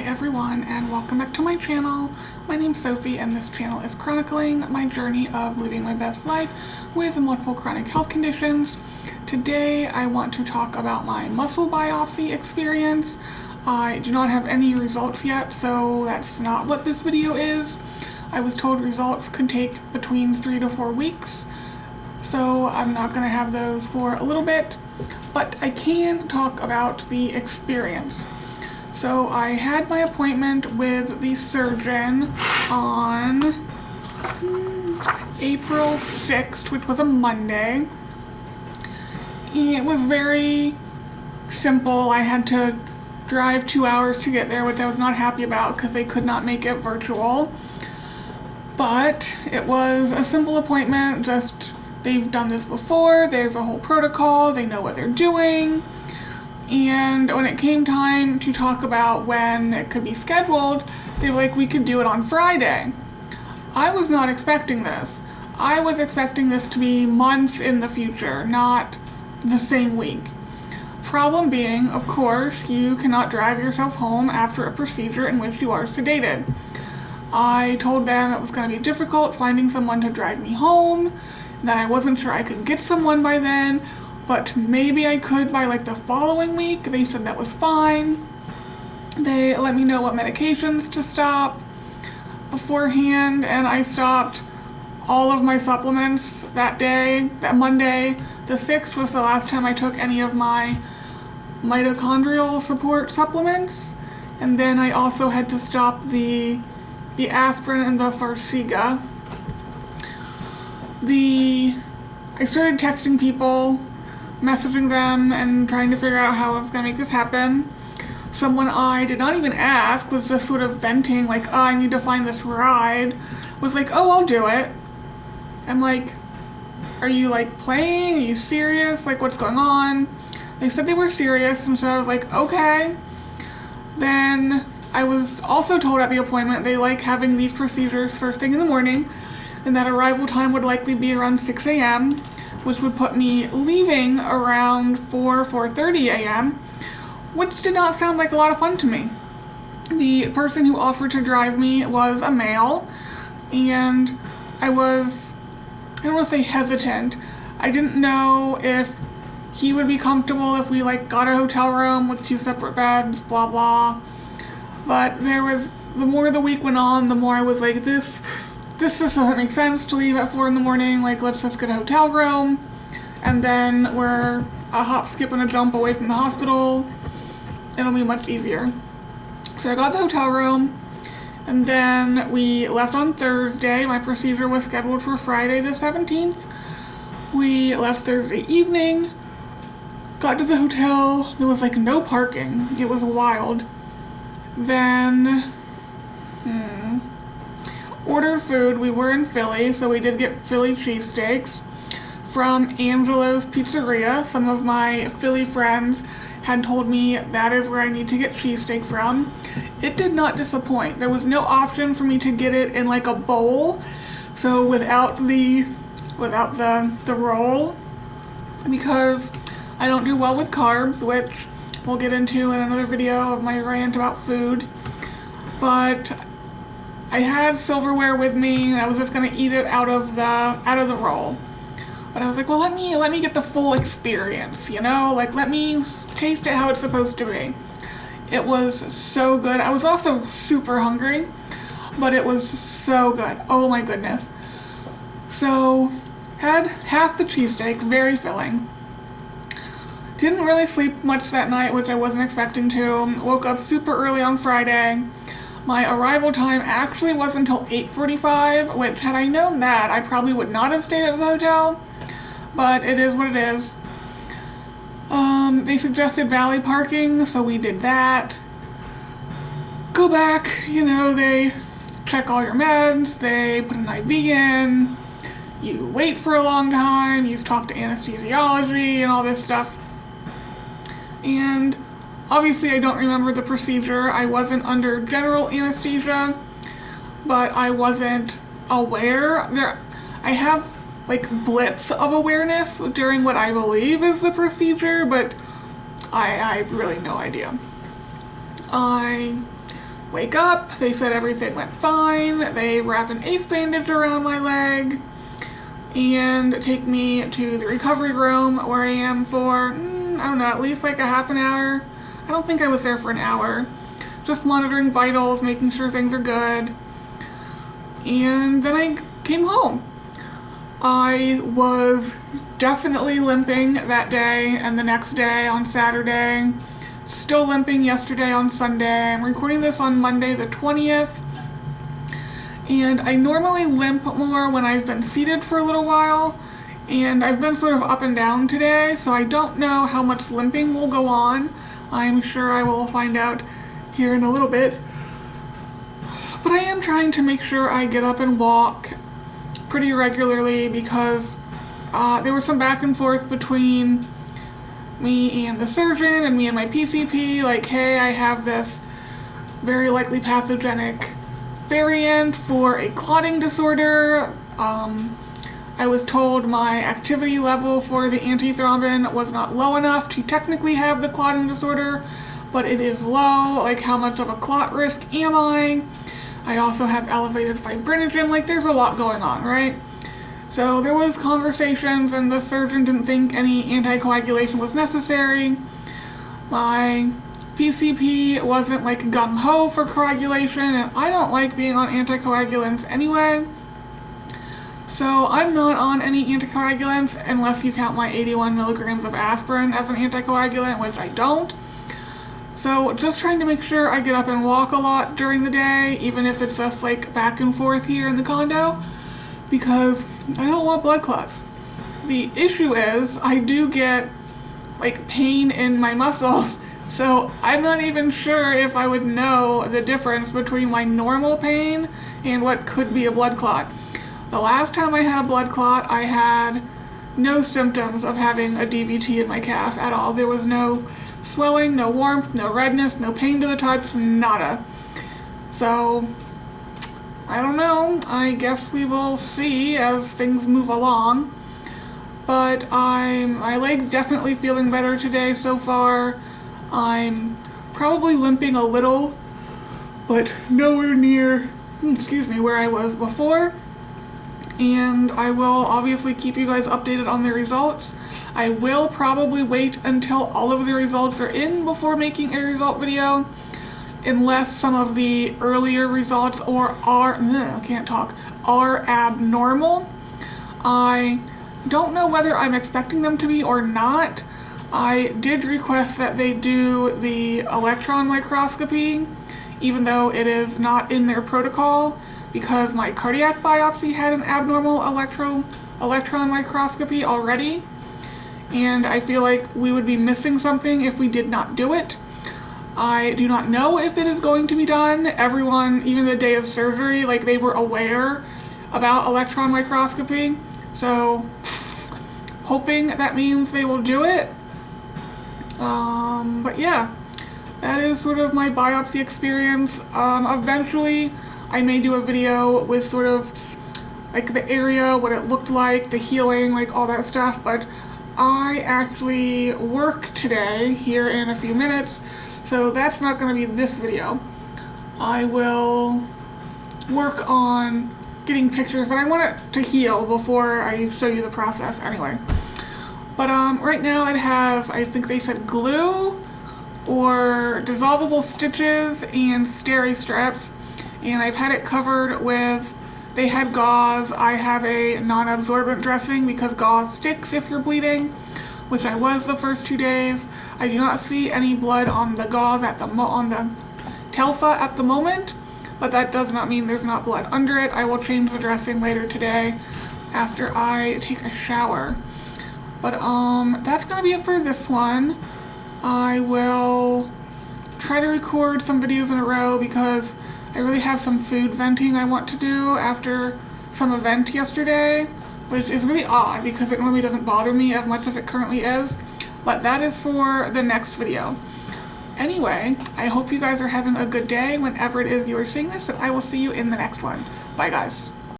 everyone, and welcome back to my channel. My name's Sophie, and this channel is chronicling my journey of living my best life with multiple chronic health conditions. Today I want to talk about my muscle biopsy experience. I do not have any results yet, so that's not what this video is. I was told results could take between 3 to 4 weeks, so I'm not going to have those for a little bit, but I can talk about the experience. So I had my appointment with the surgeon on April 6th, which was a Monday. It was very simple. I had to drive 2 hours to get there, which I was not happy about because they could not make it virtual. But it was a simple appointment, just they've done this before, there's a whole protocol, they know what they're doing. And when it came time to talk about when it could be scheduled, they were like, we could do it on Friday. I was not expecting this. I was expecting this to be months in the future, not the same week. Problem being, of course, you cannot drive yourself home after a procedure in which you are sedated. I told them it was going to be difficult finding someone to drive me home, that I wasn't sure I could get someone by then, but maybe I could by like the following week. They said that was fine. They let me know what medications to stop beforehand, and I stopped all of my supplements that day. That Monday, the 6th, was the last time I took any of my mitochondrial support supplements, and then I also had to stop the aspirin and the Farxiga. I started texting people, messaging them, and trying to figure out how I was going to make this happen. Someone I did not even ask was just sort of venting, like, oh, I need to find this ride. Was like, oh, I'll do it. I'm like, are you, like, playing? Are you serious? Like, what's going on? They said they were serious, and so I was like, okay. Then I was also told at the appointment they like having these procedures first thing in the morning, and that arrival time would likely be around 6 a.m., which would put me leaving around 4:30 a.m., which did not sound like a lot of fun to me. The person who offered to drive me was a male, and I don't want to say hesitant. I didn't know if he would be comfortable if we got a hotel room with 2 separate beds, blah blah. But the more the week went on, the more I was like, this just doesn't make sense to leave at 4 in the morning, let's just get a hotel room, and then we're a hop, skip, and a jump away from the hospital. It'll be much easier. So I got the hotel room, and then we left on Thursday. My procedure was scheduled for Friday the 17th. We left Thursday evening, got to the hotel, there was no parking. It was wild. Then, ordered food. We were in Philly, so we did get Philly cheesesteaks from Angelo's Pizzeria. Some of my Philly friends had told me that is where I need to get cheesesteak from. It did not disappoint. There was no option for me to get it in a bowl, so without the roll, because I don't do well with carbs, which we'll get into in another video of my rant about food. But I had silverware with me, and I was just gonna eat it out of the roll. But I was like, well, let me get the full experience, let me taste it how it's supposed to be. It was so good. I was also super hungry, but it was so good. Oh my goodness. So, had half the cheesesteak, very filling. Didn't really sleep much that night, which I wasn't expecting to. Woke up super early on Friday. My arrival time actually wasn't until 8:45, which had I known that, I probably would not have stayed at the hotel, but it is what it is. They suggested valet parking, so we did that. Go back, they check all your meds, they put an IV in, you wait for a long time, you talk to anesthesiology and all this stuff. And obviously I don't remember the procedure. I wasn't under general anesthesia, but I wasn't aware. I have blips of awareness during what I believe is the procedure, but I have really no idea. I wake up. They said everything went fine. They wrapped an ace bandage around my leg and take me to the recovery room where I am for, I don't know, at least like a half an hour. I don't think I was there for an hour. Just monitoring vitals, making sure things are good. And then I came home. I was definitely limping that day and the next day on Saturday. Still limping yesterday on Sunday. I'm recording this on Monday the 20th. And I normally limp more when I've been seated for a little while. And I've been sort of up and down today, so I don't know how much limping will go on. I'm sure I will find out here in a little bit. But I am trying to make sure I get up and walk pretty regularly because there was some back and forth between me and the surgeon and me and my PCP, like, hey, I have this very likely pathogenic variant for a clotting disorder. I was told my activity level for the antithrombin was not low enough to technically have the clotting disorder, but it is low. Like, how much of a clot risk am I? I also have elevated fibrinogen. Like, there's a lot going on, right? So there was conversations, and the surgeon didn't think any anticoagulation was necessary. My PCP wasn't like gung-ho for coagulation, and I don't like being on anticoagulants anyway. So I'm not on any anticoagulants unless you count my 81 milligrams of aspirin as an anticoagulant, which I don't. So just trying to make sure I get up and walk a lot during the day, even if it's just like back and forth here in the condo, because I don't want blood clots. The issue is I do get like pain in my muscles, so I'm not even sure if I would know the difference between my normal pain and what could be a blood clot. The last time I had a blood clot, I had no symptoms of having a DVT in my calf at all. There was no swelling, no warmth, no redness, no pain to the touch, nada. So, I don't know. I guess we will see as things move along. But my leg's definitely feeling better today so far. I'm probably limping a little, but nowhere near, where I was before. And I will obviously keep you guys updated on the results. I will probably wait until all of the results are in before making a result video, unless some of the earlier results are abnormal. I don't know whether I'm expecting them to be or not. I did request that they do the electron microscopy, even though it is not in their protocol, because my cardiac biopsy had an abnormal electron microscopy already, and I feel like we would be missing something if we did not do it. I do not know if it is going to be done. Everyone, even the day of surgery, like, they were aware about electron microscopy, so hoping that means they will do it. But yeah, that is sort of my biopsy experience. Eventually I may do a video with sort of like the area, what it looked like, the healing, like all that stuff, but I actually work today here in a few minutes, so that's not going to be this video. I will work on getting pictures, but I want it to heal before I show you the process anyway. But right now it has, I think they said glue or dissolvable stitches and steri strips, and I've had it covered with, they had gauze. I have a non-absorbent dressing because gauze sticks if you're bleeding, which I was the first 2 days. I do not see any blood on the gauze on the Telfa at the moment, but that does not mean there's not blood under it. I will change the dressing later today after I take a shower. But that's gonna be it for this one. I will try to record some videos in a row because I really have some food venting I want to do after some event yesterday, which is really odd because it normally doesn't bother me as much as it currently is, but that is for the next video. Anyway, I hope you guys are having a good day whenever it is you are seeing this, and I will see you in the next one. Bye guys.